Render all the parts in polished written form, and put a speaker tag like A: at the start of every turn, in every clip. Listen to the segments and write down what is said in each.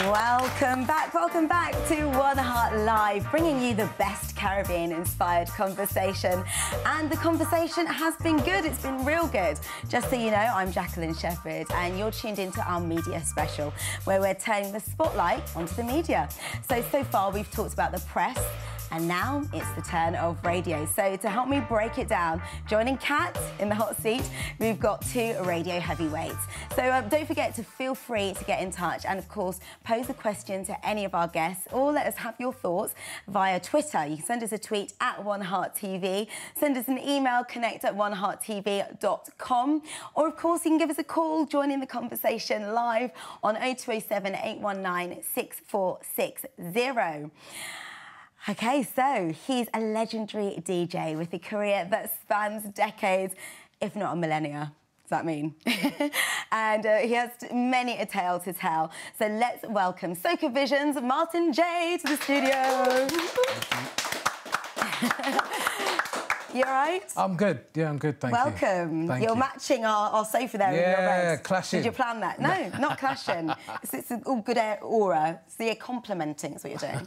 A: Welcome back to 1HEART Live, bringing you the best Caribbean-inspired conversation. And the conversation has been good, it's been real good. Just so you know, I'm Jacqueline Shepherd, and you're tuned into our media special, where we're turning the spotlight onto the media. So far we've talked about the press, and now it's the turn of radio. So to help me break it down, joining Kat in the hot seat, we've got two radio heavyweights. So don't forget to feel free to get in touch and, of course, pose a question to any of our guests, or let us have your thoughts via Twitter. You can send us a tweet at 1HEARTTV, send us an email, connect@1hearttv.com, or, of course, you can give us a call, join in the conversation live on 0207 819 6460. OK, so he's a legendary DJ with a career that spans decades, if not a millennia. Does that mean? And he has many a tale to tell. So let's welcome Soca Vision's Martin J to the studio. You all right? I'm
B: good. Yeah, I'm good, thank you.
A: Welcome. You're matching our sofa there in your reds.
B: Yeah, clashing.
A: Did you plan that? No, not clashing. It's an all good aura. So you're complimenting is what you're doing.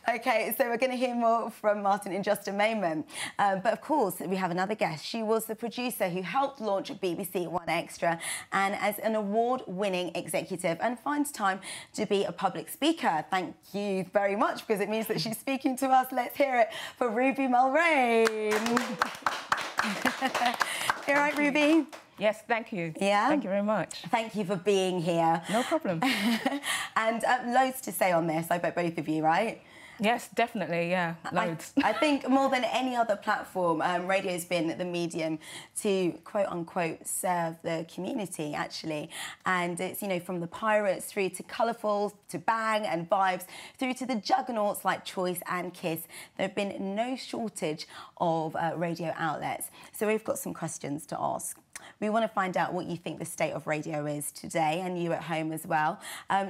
A: OK, so we're going to hear more from Martin in just a moment. But, of course, we have another guest. She was the producer who helped launch BBC One Extra, and as an award-winning executive, and finds time to be a public speaker. Thank you very much, because it means that she's speaking to us. Let's hear it for Ruby Mulraine. You all right, Ruby?
C: Yes, thank you.
A: Yeah?
C: Thank you very much.
A: Thank you for being here.
C: No problem.
A: And loads to say on this, I bet both of you, right?
C: Yes, definitely, yeah, loads.
A: I think more than any other platform, radio's been the medium to, quote-unquote, serve the community, actually. And it's, you know, from the pirates through to colourful, to bang and vibes, through to the juggernauts like Choice and Kiss. There have been no shortage of radio outlets. So we've got some questions to ask. We want to find out what you think the state of radio is today, and you at home as well.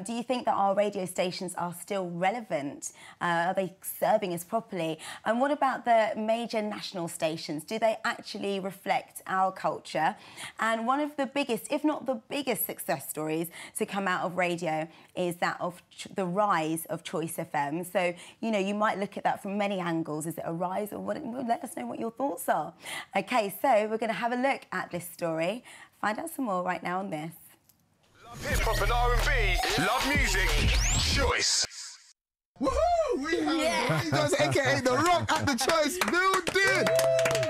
A: Do you think that our radio stations are still relevant? Are they serving us properly? And what about the major national stations? Do they actually reflect our culture? And one of the biggest, if not the biggest success stories to come out of radio is that of the rise of Choice FM. So, you know, you might look at that from many angles. Is it a rise or what? Let us know what your thoughts are. OK, so we're going to have a look at this story. Find out some more right now on this.
D: Love hip-hop and R&B. Love music. Choice.
E: Woohoo! We have Rangers, a.k.a. The Rock at the Choice building.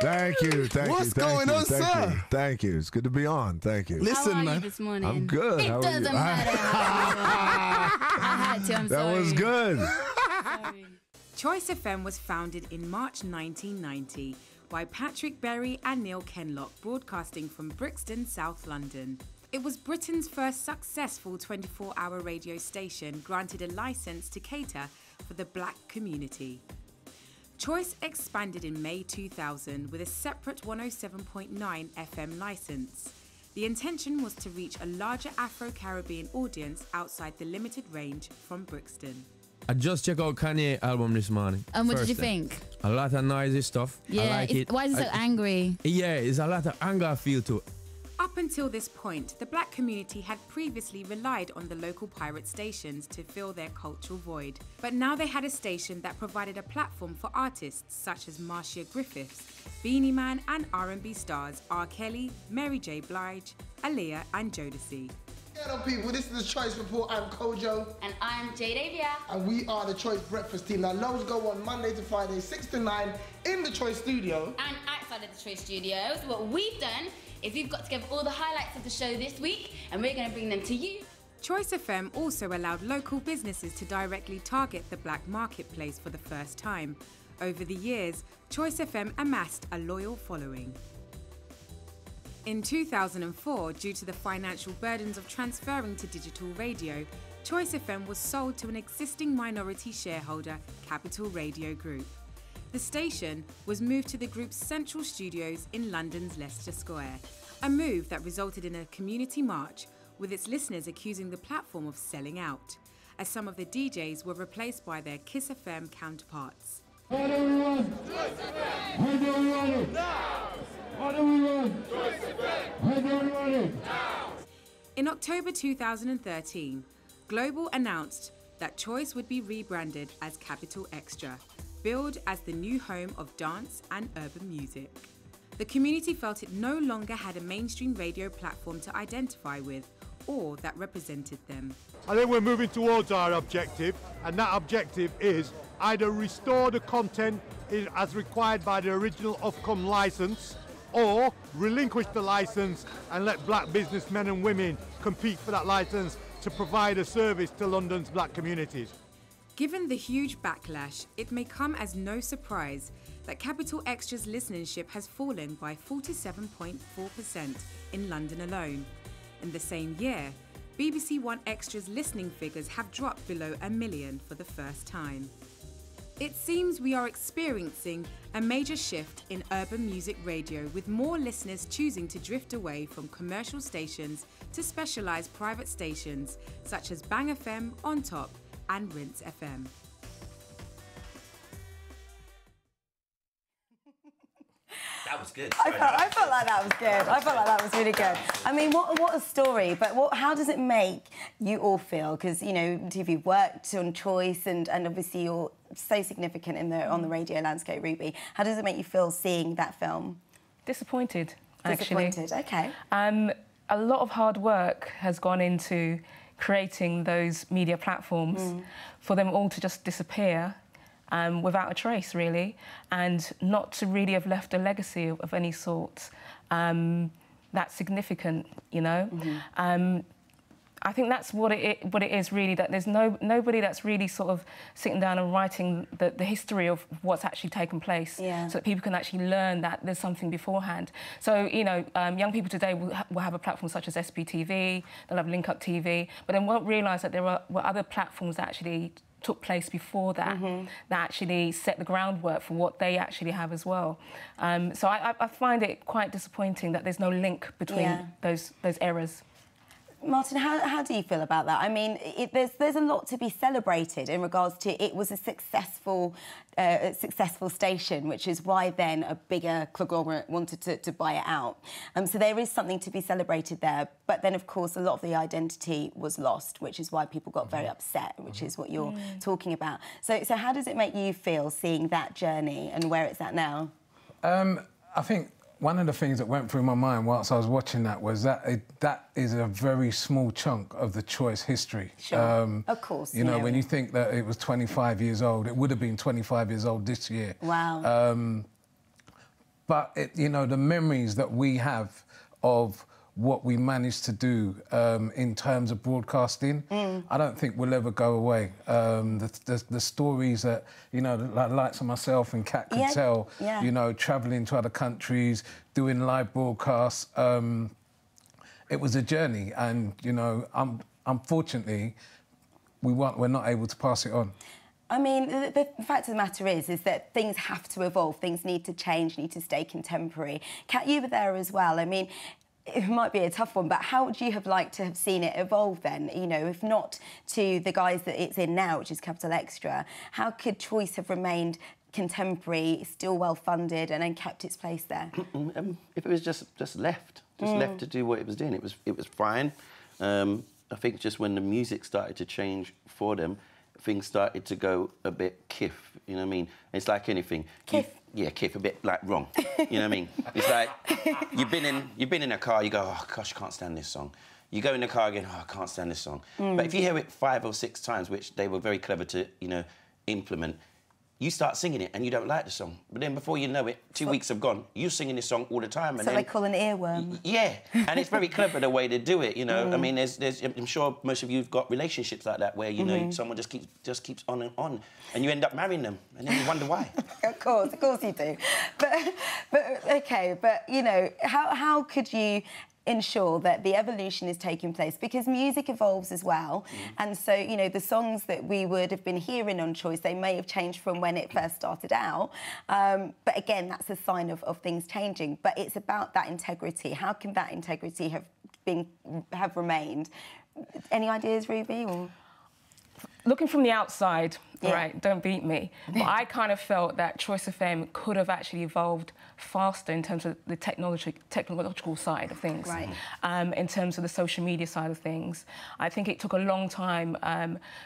F: Thank you, thank you.
E: What's going on, sir?
F: Thank you. It's good to be on. Thank you.
E: Listen,
G: how are
E: man.
G: you this morning?
F: I'm good.
G: It doesn't matter how you are. I had to, I'm sorry.
F: That was good.
G: Sorry.
H: Choice FM was founded in March 1990 by Patrick Berry and Neil Kenlock, broadcasting from Brixton, South London. It was Britain's first successful 24-hour radio station granted a licence to cater for the black community. Choice expanded in May 2000 with a separate 107.9 FM licence. The intention was to reach a larger Afro-Caribbean audience outside the limited range from Brixton.
I: I just checked out Kanye's album this morning.
G: And what did you think?
I: A lot of noisy stuff.
G: Yeah,
I: I like it.
G: Why is it so angry?
I: Yeah, it's a lot of anger feel to it.
H: Up until this point, the black community had previously relied on the local pirate stations to fill their cultural void. But now they had a station that provided a platform for artists such as Marcia Griffiths, Beanie Man and R&B stars R. Kelly, Mary J. Blige, Aaliyah and Jodeci.
E: Hello people, this is the Choice Report. I'm Kojo.
G: And I'm Jade Avia.
E: And we are the Choice Breakfast Team. Now, those go on Monday to Friday, 6 to 9 in the Choice Studio.
G: And outside of the Choice Studios, what we've done is we've got together all the highlights of the show this week, and we're going to bring them to you.
H: Choice FM also allowed local businesses to directly target the black marketplace for the first time. Over the years, Choice FM amassed a loyal following. In 2004, due to the financial burdens of transferring to digital radio, Choice FM was sold to an existing minority shareholder, Capital Radio Group. The station was moved to the group's central studios in London's Leicester Square, a move that resulted in a community march, with its listeners accusing the platform of selling out, as some of the DJs were replaced by their Kiss FM counterparts.
J: What do we want? Choice FM! How do we want it? Now! What do we want? Choice FM! How do we want it? Now!
H: In October 2013, Global announced that Choice would be rebranded as Capital Extra, billed as the new home of dance and urban music. The community felt it no longer had a mainstream radio platform to identify with or that represented them.
B: I think we're moving towards our objective, and that objective is either restore the content as required by the original Ofcom licence, or relinquish the licence and let black businessmen and women compete for that licence to provide a service to London's black communities.
H: Given the huge backlash, it may come as no surprise that Capital Extra's listenership has fallen by 47.4% in London alone. In the same year, BBC One Extra's listening figures have dropped below 1 million for the first time. It seems we are experiencing a major shift in urban music radio, with more listeners choosing to drift away from commercial stations to specialised private stations such as Bang FM, On Top and Rinse FM.
K: That was good.
A: I felt like that was good. I felt like that was really good. I mean, what a story. But how does it make you all feel? Because, you know, you've worked on Choice and obviously you're so significant on the radio landscape, Ruby. How does it make you feel seeing that film?
C: Disappointed, actually.
A: Disappointed, OK.
C: A lot of hard work has gone into creating those media platforms for them all to just disappear without a trace, really, and not to really have left a legacy of any sort that's significant, you know. I think that's what it is, really, that there's nobody that's really sort of sitting down and writing the history of what's actually taken place, so that people can actually learn that there's something beforehand. So, you know, young people today will have a platform such as SBTV, they'll have Link Up TV, but then won't realise that there were other platforms that actually took place before that, that actually set the groundwork for what they actually have as well. So I find it quite disappointing that there's no link between those eras.
A: Martin, how do you feel about that? I mean, there's a lot to be celebrated in regards to it was a successful station, which is why then a bigger conglomerate wanted to buy it out. So there is something to be celebrated there. But then, of course, a lot of the identity was lost, which is why people got very upset, which is what you're talking about. So how does it make you feel seeing that journey and where it's at now?
L: I think one of the things that went through my mind whilst I was watching that was that that is a very small chunk of the Choice history.
A: Sure, of course.
L: You know, when you think that it was 25 years old, it would have been 25 years old this year.
A: Wow.
L: But, you know, the memories that we have of what we managed to do in terms of broadcasting, I don't think will ever go away. The stories that, you know, like myself and Kat could tell, you know, travelling to other countries, doing live broadcasts, it was a journey, and, you know, unfortunately, we're not able to pass it on.
A: I mean, the fact of the matter is that things have to evolve, things need to change, need to stay contemporary. Kat, you were there as well. I mean, it might be a tough one, but how would you have liked to have seen it evolve then? You know, if not to the guise that it's in now, which is Capital Extra, how could Choice have remained contemporary, still well-funded, and then kept its place there?
K: If it was just left to do what it was doing, it was fine. I think just when the music started to change for them, things started to go a bit kiff, you know what I mean? It's like anything.
A: Kiff?
K: Yeah, kiff, a bit like wrong, you know what I mean? It's like, you've been in a car, you go, oh gosh, I can't stand this song. You go in the car again, oh, I can't stand this song. But if you hear it 5 or 6 times, which they were very clever to, you know, implement, you start singing it and you don't like the song. But then before you know it, 2 weeks have gone, you're singing this song all the time. And
A: so they call an earworm.
K: Yeah, and it's very clever the way they do it, you know. I mean, I'm sure most of you have got relationships like that where, you know, someone just keeps on, and you end up marrying them, and then you wonder why.
A: Of course you do. But OK, but, you know, how could you ensure that the evolution is taking place, because music evolves as well, and so, you know, the songs that we would have been hearing on Choice, they may have changed from when it first started out, but again, that's a sign of things changing. But it's about that integrity. How can that integrity have remained? Any ideas, Ruby? Or?
C: Looking from the outside, right? Don't beat me. But I kind of felt that Choice FM could have actually evolved faster in terms of the technological side of things,
A: right?
C: In terms of the social media side of things. I think it took a long time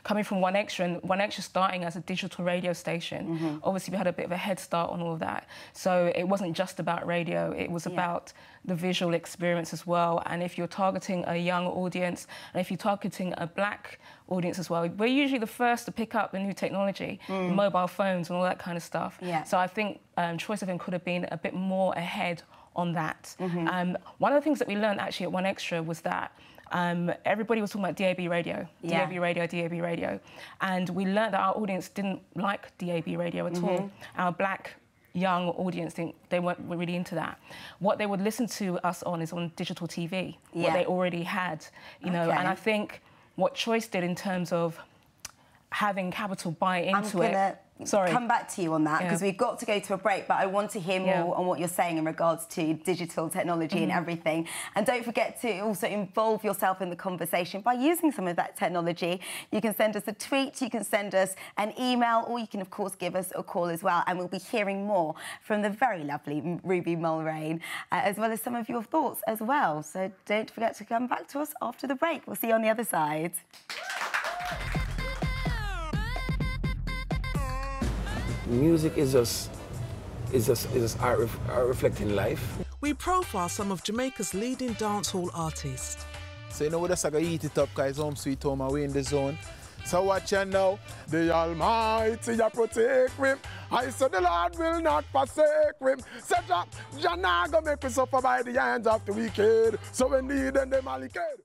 C: coming from 1Extra, and 1Extra starting as a digital radio station. Obviously, we had a bit of a head start on all of that. So it wasn't just about radio, it was about the visual experience as well. And if you're targeting a young audience, and if you're targeting a black audience as well, we're usually the first to pick up the new technology, mobile phones and all that kind of stuff. So I think Choice FM could have been a bit more ahead on that. One of the things that we learned actually at 1Extra was that everybody was talking about DAB radio, DAB radio, DAB radio. And we learned that our audience didn't like DAB radio at all. Our black young audience, they weren't really into that. What they would listen to us on is on digital TV, what they already had, you know. And I think what Choice did in terms of having Capital buy into it. Sorry.
A: Come back to you on that because we've got to go to a break, but I want to hear more on what you're saying in regards to digital technology and everything. And don't forget to also involve yourself in the conversation by using some of that technology. You can send us a tweet, you can send us an email, or you can, of course, give us a call as well. And we'll be hearing more from the very lovely Ruby Mulraine, as well as some of your thoughts as well. So don't forget to come back to us after the break. We'll see you on the other side.
M: Music is just art reflecting life.
N: We profile some of Jamaica's leading dancehall artists.
O: So you know we're just gonna eat it up, guys. Home sweet home, away in the zone. So watch you now. The Almighty ya protect him. I said the Lord will not forsake him. Said Jah nah go make me suffer by the hands of the wicked. So we need them aliquid.